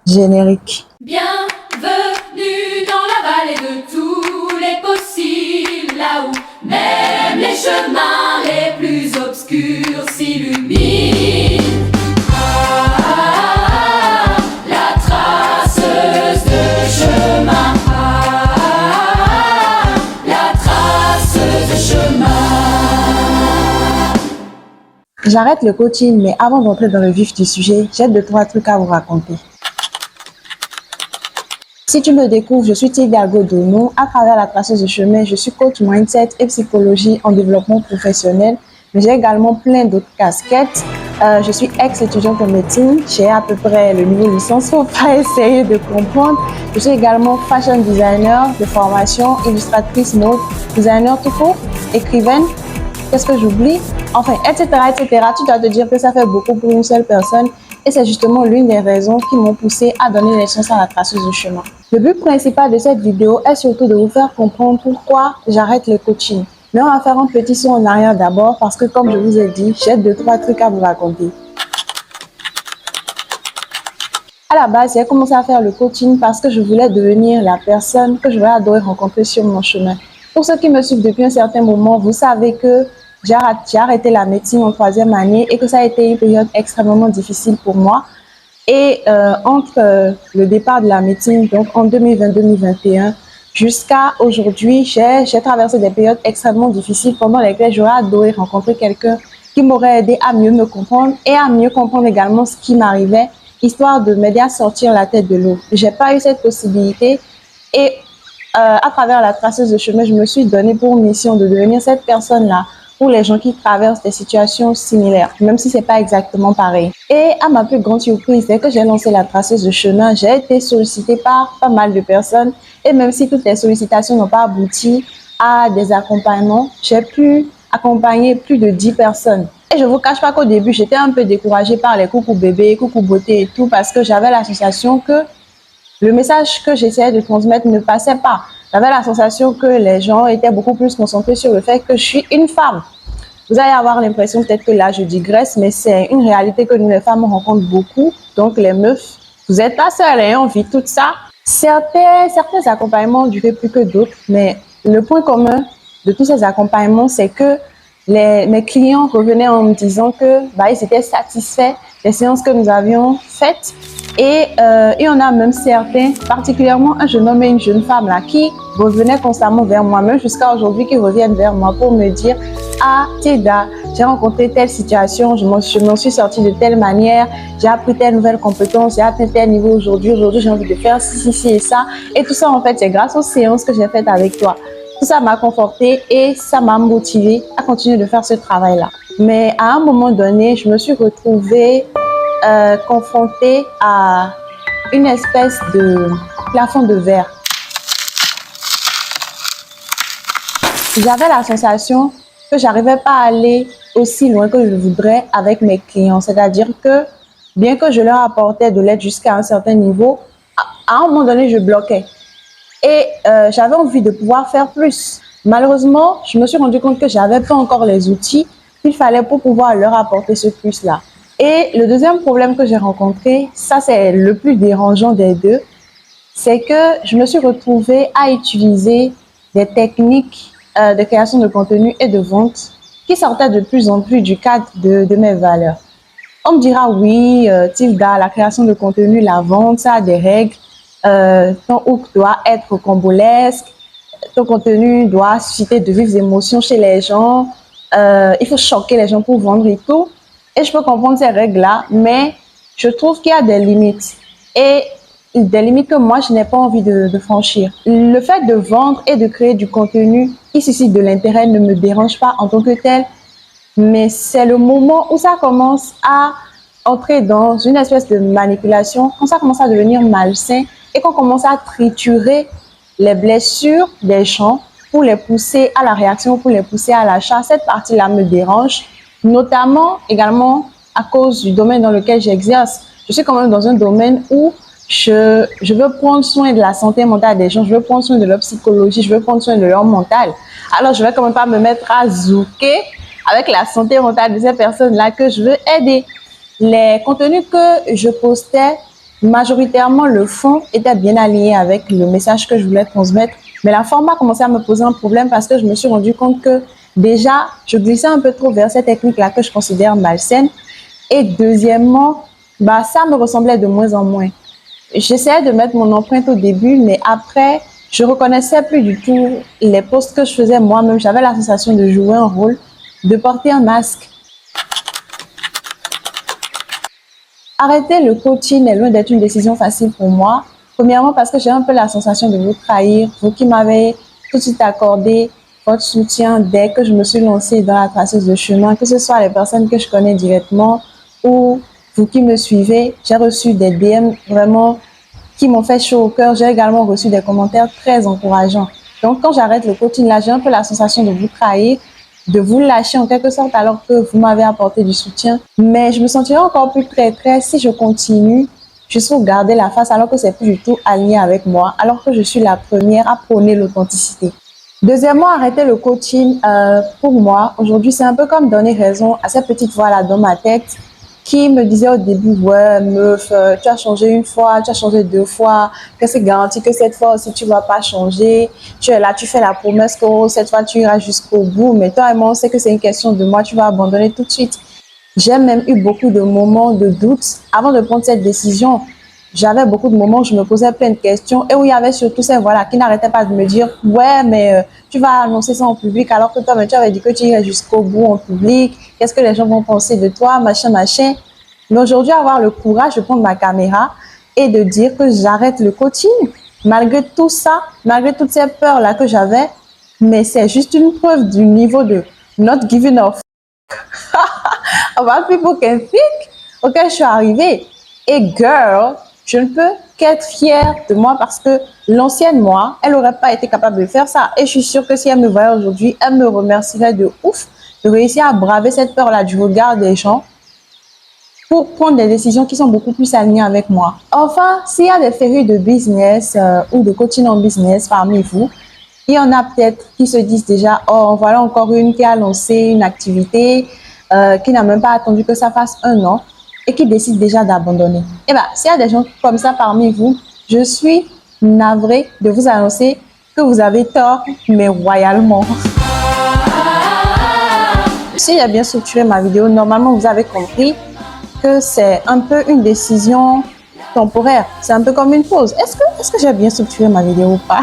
Générique. Bienvenue dans la vallée de tous les possibles, là où même les chemins les plus obscurs s'illuminent. La traceuse de chemin. La traceuse de chemin. J'arrête le coaching, mais avant d'entrer dans le vif du sujet, j'ai 2-3 trucs à vous raconter. Si tu me découvres, je suis Tilda Godono. À travers la traceuse de chemin, je suis coach mindset et psychologie en développement professionnel. Mais j'ai également plein d'autres casquettes. Je suis ex-étudiante en médecine. J'ai à peu près le niveau licence. Faut pas essayer de comprendre. Je suis également fashion designer de formation, illustratrice mode, designer tout court, écrivaine. Qu'est-ce que j'oublie? Enfin, etc., etc. Tu dois te dire que ça fait beaucoup pour une seule personne. Et c'est justement l'une des raisons qui m'ont poussé à donner naissance à la traceuse de chemin. Le but principal de cette vidéo est surtout de vous faire comprendre pourquoi j'arrête le coaching. Mais on va faire un petit saut en arrière d'abord parce que comme je vous ai dit, j'ai 2-3 trucs à vous raconter. À la base, j'ai commencé à faire le coaching parce que je voulais devenir la personne que je vais adorer rencontrer sur mon chemin. Pour ceux qui me suivent depuis un certain moment, vous savez que j'ai arrêté la médecine en 3e année et que ça a été une période extrêmement difficile pour moi. Et entre le départ de la médecine, donc en 2020-2021, jusqu'à aujourd'hui, j'ai traversé des périodes extrêmement difficiles pendant lesquelles j'aurais adoré rencontrer quelqu'un qui m'aurait aidé à mieux me comprendre et à mieux comprendre également ce qui m'arrivait, histoire de m'aider à sortir la tête de l'eau. J'ai pas eu cette possibilité et à travers la traceuse de chemin, je me suis donné pour mission de devenir cette personne-là pour les gens qui traversent des situations similaires, même si c'est pas exactement pareil. Et à ma plus grande surprise, dès que j'ai lancé la traceuse de chemin, j'ai été sollicitée par pas mal de personnes et même si toutes les sollicitations n'ont pas abouti à des accompagnements, j'ai pu accompagner plus de 10 personnes. Et je vous cache pas qu'au début, j'étais un peu découragée par les coucou bébés, coucou beauté et tout parce que j'avais la sensation que le message que j'essayais de transmettre ne passait pas. J'avais la sensation que les gens étaient beaucoup plus concentrés sur le fait que je suis une femme. Vous allez avoir l'impression peut-être que là, je digresse, mais c'est une réalité que nous, les femmes, on rencontre beaucoup. Donc, les meufs, vous n'êtes pas seules, hein, on vit tout ça. Certains accompagnements duraient plus que d'autres, mais le point commun de tous ces accompagnements, c'est que mes clients revenaient en me disant que ils étaient satisfaits des séances que nous avions faites. Et il y en a même certains, particulièrement un jeune homme et une jeune femme là, qui revenaient constamment vers moi, même jusqu'à aujourd'hui, qui reviennent vers moi pour me dire « Ah, Tilda, j'ai rencontré telle situation, je m'en suis sortie de telle manière, j'ai appris telle nouvelle compétence, j'ai atteint tel niveau aujourd'hui, j'ai envie de faire ci et ça. » Et tout ça, en fait, c'est grâce aux séances que j'ai faites avec toi. Tout ça m'a confortée et ça m'a motivée à continuer de faire ce travail-là. Mais à un moment donné, je me suis retrouvée confrontée à une espèce de plafond de verre. J'avais la sensation que j'arrivais pas à aller aussi loin que je voudrais avec mes clients. C'est-à-dire que bien que je leur apportais de l'aide jusqu'à un certain niveau, à un moment donné, je bloquais. Et j'avais envie de pouvoir faire plus. Malheureusement, je me suis rendu compte que j'avais pas encore les outils qu'il fallait pour pouvoir leur apporter ce plus-là. Et le deuxième problème que j'ai rencontré, ça c'est le plus dérangeant des deux, c'est que je me suis retrouvée à utiliser des techniques de création de contenu et de vente qui sortaient de plus en plus du cadre de mes valeurs. On me dira oui, Tilda, la création de contenu, la vente, ça a des règles. Ton hook doit être rocambolesque, ton contenu doit susciter de vives émotions chez les gens, il faut choquer les gens pour vendre et tout. Et je peux comprendre ces règles-là, mais je trouve qu'il y a des limites. Et des limites que moi, je n'ai pas envie de franchir. Le fait de vendre et de créer du contenu qui suscite de l'intérêt ne me dérange pas en tant que tel, mais c'est le moment où ça commence à entrer dans une espèce de manipulation, quand ça commence à devenir malsain et qu'on commence à triturer les blessures des gens pour les pousser à la réaction, pour les pousser à l'achat. Cette partie-là me dérange, notamment également à cause du domaine dans lequel j'exerce. Je suis quand même dans un domaine où je veux prendre soin de la santé mentale des gens, je veux prendre soin de leur psychologie, je veux prendre soin de leur mental. Alors, je vais quand même pas me mettre à zouker avec la santé mentale de ces personnes-là que je veux aider. Les contenus que je postais majoritairement, le fond était bien aligné avec le message que je voulais transmettre. Mais la forme a commencé à me poser un problème parce que je me suis rendu compte que déjà, je glissais un peu trop vers cette technique-là que je considère malsaine. Et deuxièmement, ça me ressemblait de moins en moins. J'essayais de mettre mon empreinte au début, mais après, je reconnaissais plus du tout les posts que je faisais moi-même. J'avais la sensation de jouer un rôle, de porter un masque. Arrêter le coaching est loin d'être une décision facile pour moi. Premièrement, parce que j'ai un peu la sensation de vous trahir, vous qui m'avez tout de suite accordé votre soutien dès que je me suis lancée dans la traceuse de chemin, que ce soit les personnes que je connais directement ou vous qui me suivez. J'ai reçu des DM vraiment qui m'ont fait chaud au cœur. J'ai également reçu des commentaires très encourageants. Donc, quand j'arrête le coaching, là, j'ai un peu la sensation de vous trahir, de vous lâcher en quelque sorte alors que vous m'avez apporté du soutien. Mais je me sentirais encore plus traîtresse si je continue juste pour garder la face alors que c'est plus du tout aligné avec moi, alors que je suis la première à prôner l'authenticité. Deuxièmement, arrêter le coaching, pour moi, aujourd'hui, c'est un peu comme donner raison à cette petite voix-là dans ma tête qui me disait au début, ouais, meuf, tu as changé une fois, tu as changé deux fois, que c'est garanti que cette fois aussi tu vas pas changer, tu es là, tu fais la promesse que cette fois tu iras jusqu'au bout, mais toi et moi, on sait que c'est une question de moi, tu vas abandonner tout de suite. J'ai même eu beaucoup de moments de doute avant de prendre cette décision. J'avais beaucoup de moments où je me posais plein de questions et où il y avait surtout ces voilà qui n'arrêtaient pas de me dire ouais mais tu vas annoncer ça en public alors que toi mais tu avais dit que tu irais jusqu'au bout en public. Qu'est-ce que les gens vont penser de toi, machin machin. Mais aujourd'hui avoir le courage de prendre ma caméra et de dire que j'arrête le coaching malgré tout ça, malgré toutes ces peurs là que j'avais, mais c'est juste une preuve du niveau de not giving up. About people can think auquel je suis arrivée. Et girl, je ne peux qu'être fière de moi parce que l'ancienne moi, elle n'aurait pas été capable de faire ça. Et je suis sûre que si elle me voyait aujourd'hui, elle me remercierait de ouf de réussir à braver cette peur-là du regard des gens pour prendre des décisions qui sont beaucoup plus alignées avec moi. Enfin, s'il y a des férus de business ou de coaching en business parmi vous, il y en a peut-être qui se disent déjà, oh, voilà encore une qui a lancé une activité, qui n'a même pas attendu que ça fasse 1 an et qui décide déjà d'abandonner. Eh bien, s'il y a des gens comme ça parmi vous, je suis navrée de vous annoncer que vous avez tort, mais royalement. Si j'ai bien structuré ma vidéo, normalement, vous avez compris que c'est un peu une décision temporaire. C'est un peu comme une pause. Est-ce que j'ai bien structuré ma vidéo ou pas?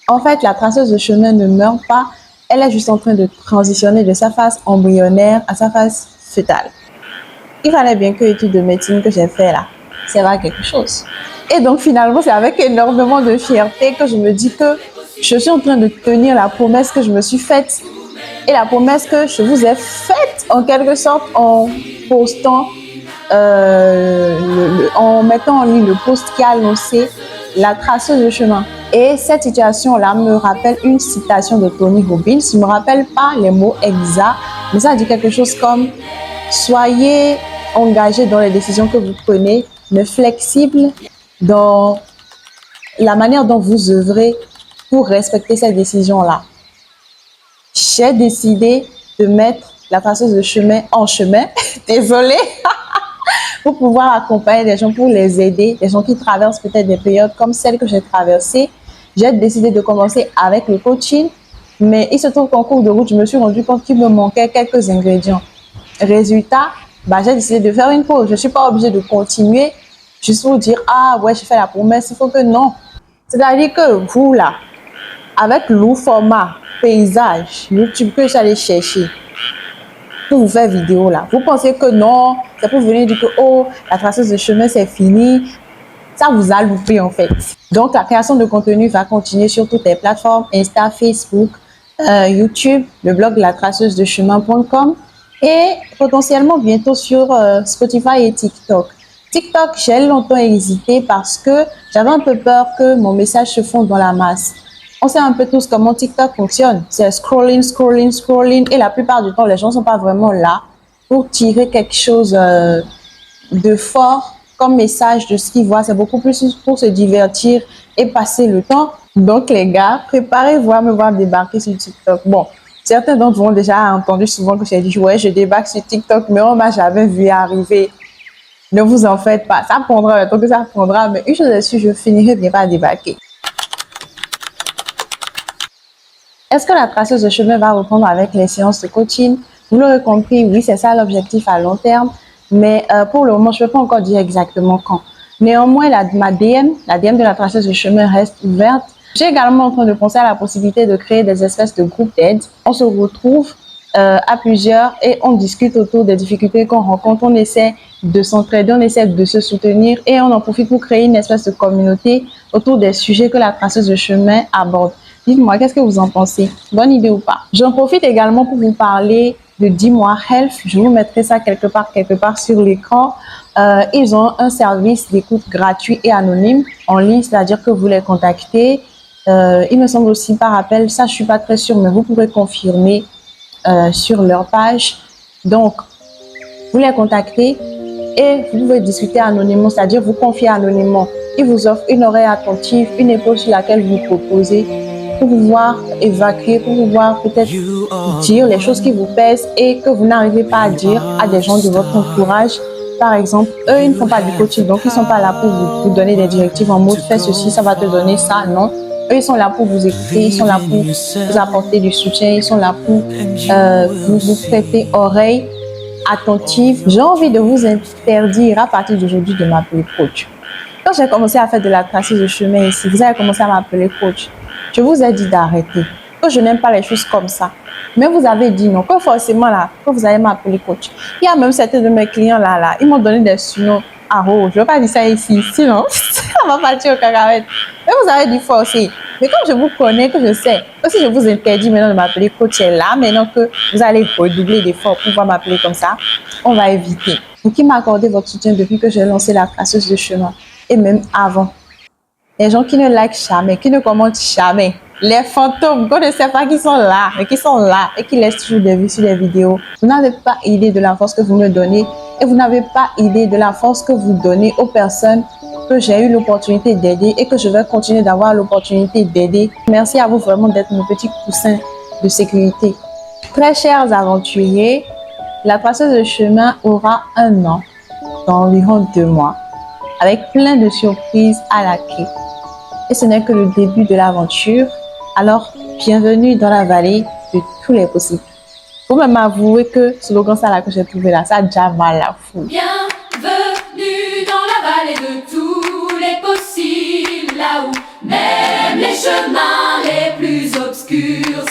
En fait, la traceuse de chemin ne meurt pas. Elle est juste en train de transitionner de sa phase embryonnaire à sa phase fœtale. Il fallait bien que l'étude de médecine que j'ai fait là serve à quelque chose. Et donc finalement, c'est avec énormément de fierté que je me dis que je suis en train de tenir la promesse que je me suis faite et la promesse que je vous ai faite en quelque sorte en postant, en mettant en ligne le post qui a annoncé la traceuse de chemin. Et cette situation-là me rappelle une citation de Tony Robbins. Je ne me rappelle pas les mots exacts, mais ça dit quelque chose comme « Soyez engagés dans les décisions que vous prenez, mais flexibles dans la manière dont vous œuvrez pour respecter ces décisions-là. » J'ai décidé de mettre la traceuse de chemin en chemin, désolée, pour pouvoir accompagner des gens, pour les aider, des gens qui traversent peut-être des périodes comme celle que j'ai traversée. J'ai décidé de commencer avec le coaching, mais il se trouve qu'en cours de route, je me suis rendu compte qu'il me manquait quelques ingrédients. Résultat, j'ai décidé de faire une pause. Je ne suis pas obligée de continuer juste pour dire « Ah ouais, j'ai fait la promesse, il faut que non ». C'est-à-dire que vous là, avec le format paysage, YouTube que j'allais chercher pour vous faire vidéo là, vous pensez que non, c'est pour venir dire que oh, la traceuse de chemin c'est fini. Ça vous a loupé en fait. Donc la création de contenu va continuer sur toutes les plateformes, Insta, Facebook, YouTube, le blog de la traceuse de chemin.com et potentiellement bientôt sur Spotify et TikTok. TikTok, j'ai longtemps hésité parce que j'avais un peu peur que mon message se fonde dans la masse. On sait un peu tous comment TikTok fonctionne. C'est scrolling, scrolling, scrolling et la plupart du temps, les gens ne sont pas vraiment là pour tirer quelque chose de fort comme message de ce qu'ils voient. C'est beaucoup plus pour se divertir et passer le temps. Donc les gars, préparez-vous à me voir débarquer sur TikTok. Bon, certains d'entre vous ont déjà entendu souvent que j'ai dit ouais, je débarque sur TikTok, mais on m'a jamais vu arriver. Ne vous en faites pas, ça prendra le temps que ça prendra, mais une chose est sûre, je finirai bien par débarquer. Est-ce que la traceuse de chemin va reprendre avec les séances de coaching? Vous l'aurez compris, oui, c'est ça l'objectif à long terme, mais pour le moment, je ne peux pas encore dire exactement quand. Néanmoins, ma DM, la DM de la traceuse de chemin reste ouverte. J'ai également en train de penser à la possibilité de créer des espèces de groupes d'aide. On se retrouve à plusieurs et on discute autour des difficultés qu'on rencontre. On essaie de s'entraider, on essaie de se soutenir et on en profite pour créer une espèce de communauté autour des sujets que la traceuse de chemin aborde. Dites-moi, qu'est-ce que vous en pensez? Bonne idée ou pas? J'en profite également pour vous parler de 10 mois Health. Je vous mettrai ça quelque part sur l'écran. Ils ont un service d'écoute gratuit et anonyme en ligne, c'est-à-dire que vous les contactez. Il me semble aussi par appel, ça je suis pas très sûre, mais vous pourrez confirmer sur leur page. Donc, vous les contactez et vous pouvez discuter anonymement, c'est-à-dire vous confier anonymement. Ils vous offrent une oreille attentive, une épaule sur laquelle vous proposez pour pouvoir évacuer, pour pouvoir peut-être dire les choses qui vous pèsent et que vous n'arrivez pas à dire à des gens de votre entourage. Par exemple, eux, ils ne font pas du coaching, donc ils ne sont pas là pour vous donner des directives en mode fais ceci, ça va te donner ça, non. Eux, ils sont là pour vous écouter, ils sont là pour vous apporter du soutien, ils sont là pour vous prêter oreille attentive. J'ai envie de vous interdire à partir d'aujourd'hui de m'appeler coach. Quand j'ai commencé à faire de la traceuse de chemin ici, vous avez commencé à m'appeler coach. Je vous ai dit d'arrêter, que je n'aime pas les choses comme ça. Mais vous avez dit non, que forcément là, que vous allez m'appeler coach. Il y a même certains de mes clients là, ils m'ont donné des surnoms. Ah oh, je ne vais pas dire ça ici, sinon ça va partir au cacahuète. Mais vous avez dit forcer. Mais comme je vous connais, que je sais, que si je vous interdis maintenant de m'appeler coach, est là, maintenant que vous allez redoubler d'efforts pour pouvoir m'appeler comme ça, on va éviter. Vous qui m'accordez votre soutien depuis que j'ai lancé la traceuse de chemin, et même avant. Les gens qui ne likent jamais, qui ne commentent jamais. Les fantômes qu'on ne sait pas qui sont là, mais qui sont là et qui laissent toujours des vues sur les vidéos. Vous n'avez pas idée de la force que vous me donnez et vous n'avez pas idée de la force que vous donnez aux personnes que j'ai eu l'opportunité d'aider et que je vais continuer d'avoir l'opportunité d'aider. Merci à vous vraiment d'être mon petit coussin de sécurité. Très chers aventuriers, la traceuse de chemin aura 1 an, dans environ 2 mois, avec plein de surprises à la clé. Et ce n'est que le début de l'aventure. Alors, bienvenue dans la vallée de tous les possibles. Faut même m'avouer que ce slogan ça là que j'ai trouvé là, ça a déjà mal la foule. Bienvenue dans la vallée de tous les possibles, là où même les chemins les plus obscurs